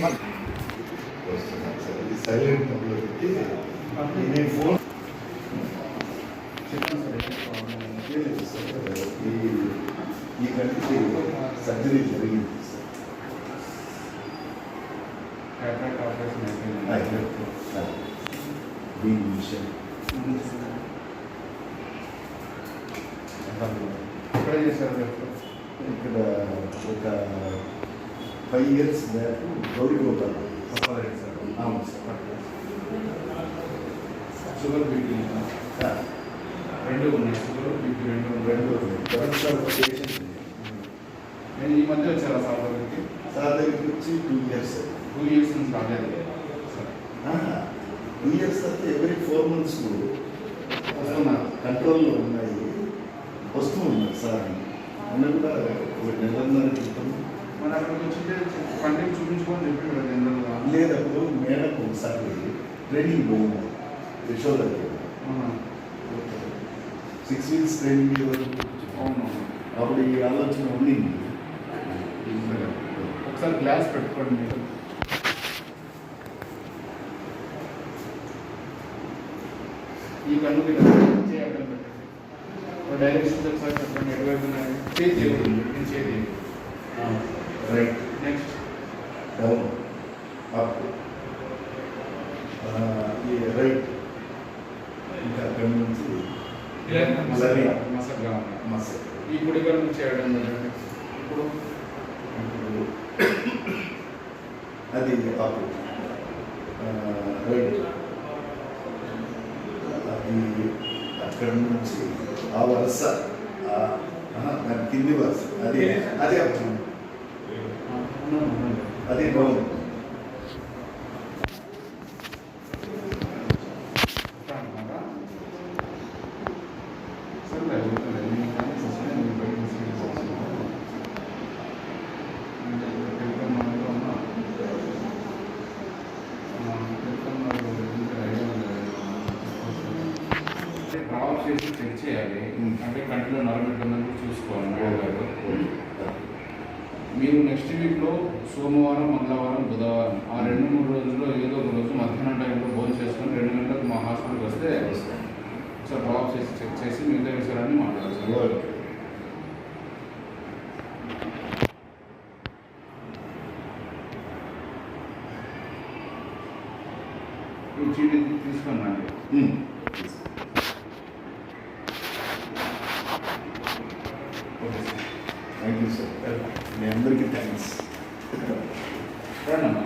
వస్తున్నాను సార్ ఇది సైలెంట్ మోడ్లో పెట్టి నేను ఫోన్ చెప్పాను సార్ ఈ కంటికి సర్జరీ జరిగింది సార్. దీని విషయం ఎక్కడ చేశారు? ఇక్కడ ఒక 5 years బ్యాక్ గౌరీ గోపాల్. అవును సార్. షుగర్ బీపీ రెండు ఉన్నాయి. షుగర్ బీపీ రెండు పేషెంట్ నేను ఈ మధ్య వచ్చారా సార్ దగ్గరికి? సార్ దగ్గరికి వచ్చి 2 years. 2 years నుంచి రాలేదు సార్. 2 years అయితే ఎవ్రీ 4 months వస్తున్నారు. కంట్రోల్లో ఉన్నాయి, వస్తూ ఉన్నారు సార్. మొన్న కూడా ఒక నెలన్నర క్రితం మన అక్కడికి వచ్చింటే పండుగ చూపించుకొని చెప్పి కదా జనరల్గా. లేదప్పుడు మేడకు ఒకసారి ట్రైనింగ్ పోయింది యశోదకి. 6 weeks ట్రైనింగ్ అవును. అప్పుడు ఈ ఆలోచన ఉండింది. ఒకసారి గ్లాస్ పెట్టుకోండి మీరు. ఈ కన్నుకి చేయడం పెట్టండి. డైరెక్షన్స్ ఒకసారి చెప్పండి. ఎటువైపు చేతి నేను చేతి రైట్, నెక్స్ట్ డౌన్, అప్, ఈ రైట్, ఇంకా అక్కడి నుంచి మసగ్గా ఉన్నాయి. మసల్. ఈ కుడి కన్ను చేయడం పెట్టండి. ఇప్పుడు అది అప్, రైట్, అది అక్కడి నుంచి ఆ వరుస దాని కింది వరుస అది అది అప్, అది డౌన్. డ్రాప్ చేసి చెక్ చేయాలి. అంటే కంటిలో నలబెట్టిందని చూసుకోవాలి. మీరు నెక్స్ట్ వీక్లో సోమవారం, మంగళవారం, బుధవారం ఆ 2-3 రోజుల్లో ఏదో ఒక రోజు మధ్యాహ్నం టైంలో భోజనం చేసుకొని 2 గంటలకు మా హాస్పిటల్కి వస్తే ఒకసారి డ్రాప్ చేసి చెక్ చేసి మిగతా విషయాలన్నీ మాట్లాడాలి. ఈ చీటీ తీసుకున్నాండి. Thank you sir. మీ అందరికీ థ్యాంక్స్. రండి అమ్మా.